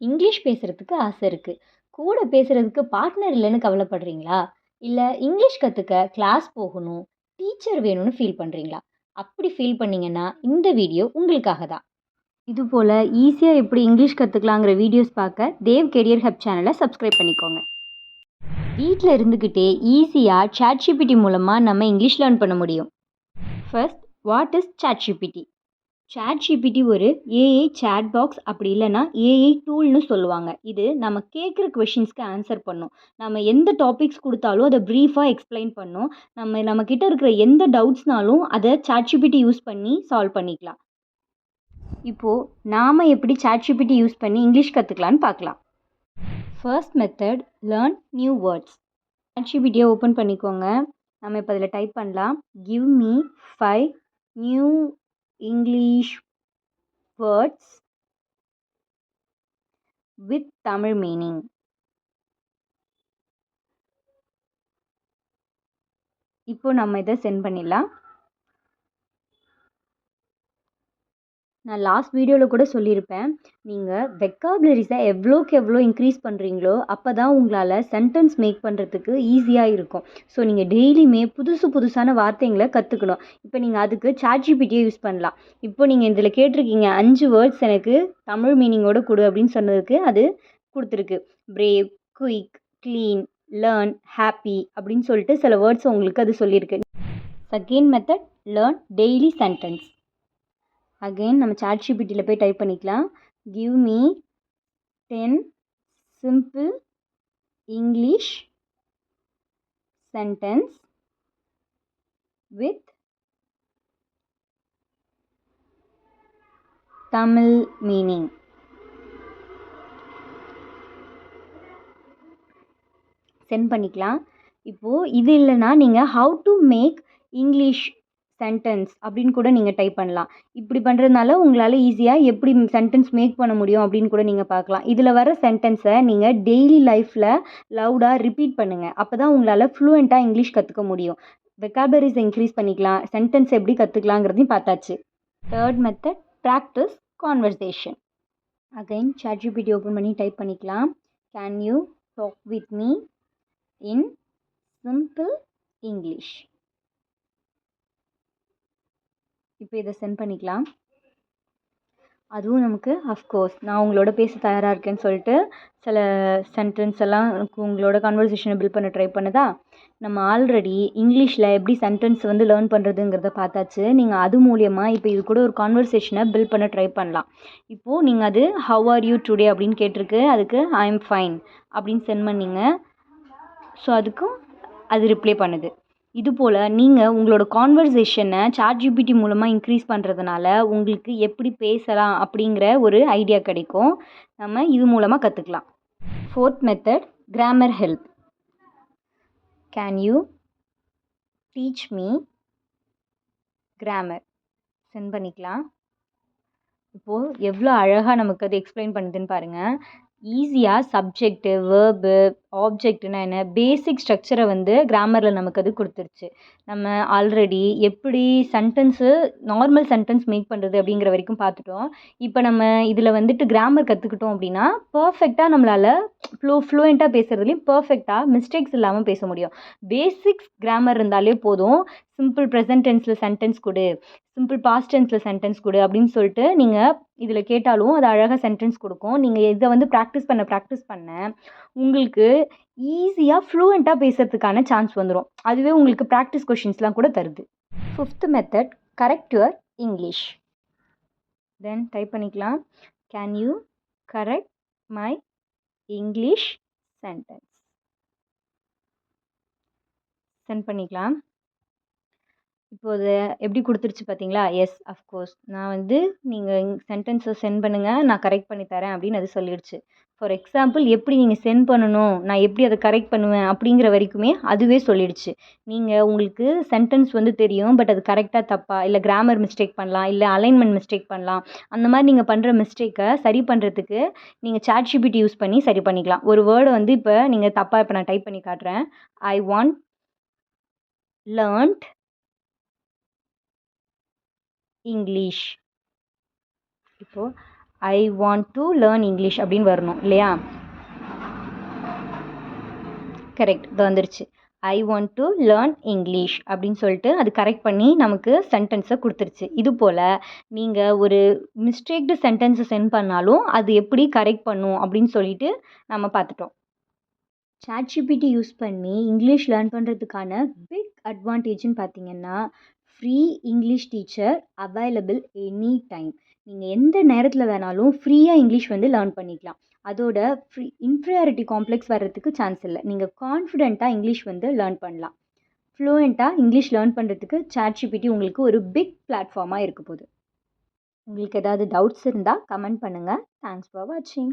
English பேசுறதுக்கு ஆசை இருக்கு. கூட பேசுறதுக்கு பார்ட்னர் இல்லன்னு கவலைப்படுறீங்களா? இல்ல இங்கிலீஷ் கத்துக்க கிளாஸ் போகணும், டீச்சர் வேணும்னு ஃபீல் பண்றீங்களா? அப்படி ஃபீல் பண்ணீங்கன்னா, இந்த வீடியோ உங்களுக்காக தான். இதுபோல ஈஸியா எப்படி இங்கிலீஷ் கத்துக்கலாங்கிற வீடியோஸ் பார்க்க தேவ் கெரியர் ஹப் சேனலை சப்ஸ்கிரைப் பண்ணிக்கோங்க. வீட்ல இருந்துக்கிட்டே ஈஸியா ChatGPT மூலமா நம்ம இங்கிலீஷ் லேர்ன் பண்ண முடியும். First, what is ChatGPT? ChatGPT ஒரு ஏஐ சேட் பாக்ஸ், அப்படி இல்லைன்னா ஏஐ டூல்னு சொல்லுவாங்க. இது நம்ம கேட்குற கொஷின்ஸ்க்கு ஆன்சர் பண்ணும். நம்ம எந்த டாபிக்ஸ் கொடுத்தாலும் அதை ப்ரீஃபாக எக்ஸ்பிளைன் பண்ணும். நம்மக்கிட்ட இருக்கிற எந்த டவுட்ஸ்னாலும் அதை ChatGPT யூஸ் பண்ணி சால்வ் பண்ணிக்கலாம். இப்போது நாம் எப்படி ChatGPT யூஸ் பண்ணி இங்கிலீஷ் கற்றுக்கலான்னு பார்க்கலாம். First method, learn new words. ChatGPTயை ஓப்பன் பண்ணிக்கோங்க. நம்ம இப்போ அதில் டைப் பண்ணலாம், give me 5 new English words with Tamil meaning. இப்போ நம்ம இதை சென்ட் பண்ணிடலாம். நான் லாஸ்ட் வீடியோவில் கூட சொல்லியிருப்பேன், நீங்கள் வெக்காபுலரிஸை எவ்வளோக்கு எவ்வளோ இன்க்ரீஸ் பண்ணுறீங்களோ அப்போ தான் உங்களால் சென்டென்ஸ் மேக் பண்ணுறதுக்கு ஈஸியாக இருக்கும். ஸோ நீங்கள் டெய்லியுமே புதுசான வார்த்தைங்களை கற்றுக்கணும். இப்போ நீங்கள் அதுக்கு ChatGPTயை யூஸ் பண்ணலாம். இப்போ நீங்கள் இதில் கேட்டிருக்கீங்க 5 வேர்ட்ஸ் எனக்கு தமிழ் மீனிங்கோடு கொடு அப்படின்னு சொன்னதுக்கு அது கொடுத்துருக்கு. Brave, quick, clean, learn, happy அப்படின்னு சொல்லிட்டு சில வேர்ட்ஸ் உங்களுக்கு அது சொல்லியிருக்கு. Second method, learn daily sentence. Again நம்ம ChatGPTயில் போய் டைப் பண்ணிக்கலாம், give me 10 simple English sentence with Tamil meaning. Send பண்ணிக்கலாம். இப்போது இது இல்லைன்னா நீங்கள் how to make English sentence அப்படின்னு கூட நீங்கள் டைப் பண்ணலாம். இப்படி பண்ணுறதுனால உங்களால் ஈஸியாக எப்படி சென்டென்ஸ் மேக் பண்ண முடியும் அப்படின்னு கூட நீங்கள் பார்க்கலாம். இதில் வர சென்டென்ஸை நீங்கள் டெய்லி லைஃப்பில் லவுடாக ரிப்பீட் பண்ணுங்கள். அப்போ தான் உங்களால் ஃப்ளூயண்ட்டாக இங்கிலீஷ் கற்றுக்க முடியும். வெக்காபுலரிஸை இன்க்ரீஸ் பண்ணிக்கலாம், சென்டென்ஸ் எப்படி கற்றுக்கலாங்கிறதையும் பார்த்தாச்சு. Third method, practice conversation. Again ChatGPT open பண்ணி டைப் பண்ணிக்கலாம், can you talk with me in simple English. இப்போ இதை சென்ட் பண்ணிக்கலாம். அதுவும் நமக்கு அஃப்கோர்ஸ் நான் உங்களோட பேச தயாராக இருக்கேன்னு சொல்லிட்டு சில சென்டென்ஸ் எல்லாம் உங்களோட கான்வர்சேஷனை பில்ட் பண்ண ட்ரை பண்ணுதா. நம்ம ஆல்ரெடி இங்கிலீஷில் எப்படி சென்டென்ஸ் லேர்ன் பண்ணுறதுங்கிறத பார்த்தாச்சு. நீங்கள் அது மூலியமாக இப்போ இது கூட ஒரு கான்வர்சேஷனை பில்ட் பண்ண ட்ரை பண்ணலாம். இப்போது நீங்கள் அது ஹவ் ஆர் யூ டுடே அப்படின்னு கேட்டிருக்கு, அதுக்கு ஐ எம் ஃபைன் அப்படின்னு சென்ட் பண்ணிங்க. ஸோ அதுக்கும் அது ரிப்ளை பண்ணுது. இதுபோல் நீங்கள் உங்களோட கான்வர்சேஷனை ChatGPT மூலமாக இன்க்ரீஸ் பண்ணுறதுனால உங்களுக்கு எப்படி பேசலாம் அப்படிங்கிற ஒரு ஐடியா கிடைக்கும். நம்ம இது மூலமாக கற்றுக்கலாம். Fourth method, grammar help. Can you teach me grammar. Send பண்ணிக்கலாம். இப்போது எவ்வளோ அழகாக நமக்கு அது எக்ஸ்பிளைன் பண்ணுதுன்னு பாருங்கள். ஈஸியாக சப்ஜெக்ட்டு, வேர்பு, ஆப்ஜெக்ட்னா என்ன, பேசிக் ஸ்ட்ரக்சரை கிராமரில் நமக்கு அது கொடுத்துருச்சு. நம்ம ஆல்ரெடி எப்படி நார்மல் சென்டென்ஸ் மேக் பண்ணுறது அப்படிங்கிற வரைக்கும் பார்த்துட்டோம். இப்போ நம்ம இதில் கிராமர் கற்றுக்கிட்டோம் அப்படின்னா பர்ஃபெக்டாக நம்மளால் ஃப்ளூயண்ட்டாக பேசுகிறதுலையும் பர்ஃபெக்டாக மிஸ்டேக்ஸ் இல்லாமல் பேச முடியும். பேசிக்ஸ் கிராமர் இருந்தாலே போதும். சிம்பிள் ப்ரெசன்ட் டென்ஸில் சென்டென்ஸ் கொடு, சிம்பிள் பாஸ்ட் டென்ஸில் சென்டென்ஸ் கொடு அப்படின்னு சொல்லிட்டு நீங்கள் இதில் கேட்டாலும் அது அழகாக சென்டென்ஸ் கொடுக்கும். நீங்கள் இதை ப்ராக்டிஸ் பண்ண உங்களுக்கு ஈஸியாக ஃப்ளூயண்ட்டாக பேசுகிறதுக்கான சான்ஸ் வந்துடும். அதுவே உங்களுக்கு ப்ராக்டிஸ் கொஷின்ஸ்லாம் கூட தருது. Fifth method, correct your English. Then type பண்ணிக்கலாம், can you correct my English sentence. Send பண்ணிக்கலாம். இப்போது எப்படி கொடுத்துருச்சு பார்த்தீங்களா? எஸ், அஃப்கோர்ஸ் நான் நீங்கள் சென்டென்ஸை சென்ட் பண்ணுங்கள், நான் கரெக்ட் பண்ணி தரேன் அப்படின்னு அது சொல்லிடுச்சு. ஃபார் எக்ஸாம்பிள், எப்படி நீங்கள் சென்ட் பண்ணணும், நான் எப்படி அதை கரெக்ட் பண்ணுவேன் அப்படிங்கிற வரைக்குமே அதுவே சொல்லிடுச்சு. நீங்கள் உங்களுக்கு சென்டென்ஸ் தெரியும், பட் அது கரெக்டாக தப்பா, இல்லை கிராமர் மிஸ்டேக் பண்ணலாம், இல்லை அலைன்மெண்ட் மிஸ்டேக் பண்ணலாம். அந்த மாதிரி நீங்கள் பண்ணுற மிஸ்டேக்கை சரி பண்ணுறதுக்கு நீங்கள் ChatGPT யூஸ் பண்ணி சரி பண்ணிக்கலாம். ஒரு வேர்டை இப்போ நீங்கள் தப்பாக இப்போ நான் டைப் பண்ணி காட்டுறேன். I want learned English. இப்போது I want to learn English அப்படின்னு வரணும் இல்லையா? கரெக்ட், இது வந்துருச்சு. I want to learn English அப்படின்னு சொல்லிட்டு அது கரெக்ட் பண்ணி நமக்கு சென்டென்ஸை கொடுத்துருச்சு. இது போல் நீங்கள் ஒரு மிஸ்டேக்டு சென்டென்ஸை சென்ட் பண்ணாலும் அது எப்படி கரெக்ட் பண்ணும் அப்படின்னு சொல்லிட்டு நம்ம பார்த்துட்டோம். ChatGPT யூஸ் பண்ணி இங்கிலீஷ் லேர்ன் பண்ணுறதுக்கான பிக் அட்வான்டேஜ்னு பார்த்தீங்கன்னா, free English teacher available any time. நீங்கள் எந்த நேரத்தில் வேணாலும் ஃப்ரீயாக இங்கிலீஷ் வந்து லேர்ன் பண்ணிக்கலாம். அதோட இன்ஃபீரியாரிட்டி காம்ப்ளெக்ஸ் வர்றதுக்கு சான்ஸ் இல்லை. நீங்கள் கான்ஃபிடென்ட்டாக இங்கிலீஷ் வந்து லேர்ன் பண்ணலாம். ஃப்ளூயண்ட்டாக இங்கிலீஷ் லேர்ன் பண்ணுறதுக்கு ChatGPT உங்களுக்கு ஒரு பிக் பிளாட்ஃபார்மாக இருக்க போகுது. உங்களுக்கு ஏதாவது டவுட்ஸ் இருந்தால் கமெண்ட் பண்ணுங்கள். தேங்க்ஸ் ஃபார் வாட்சிங்.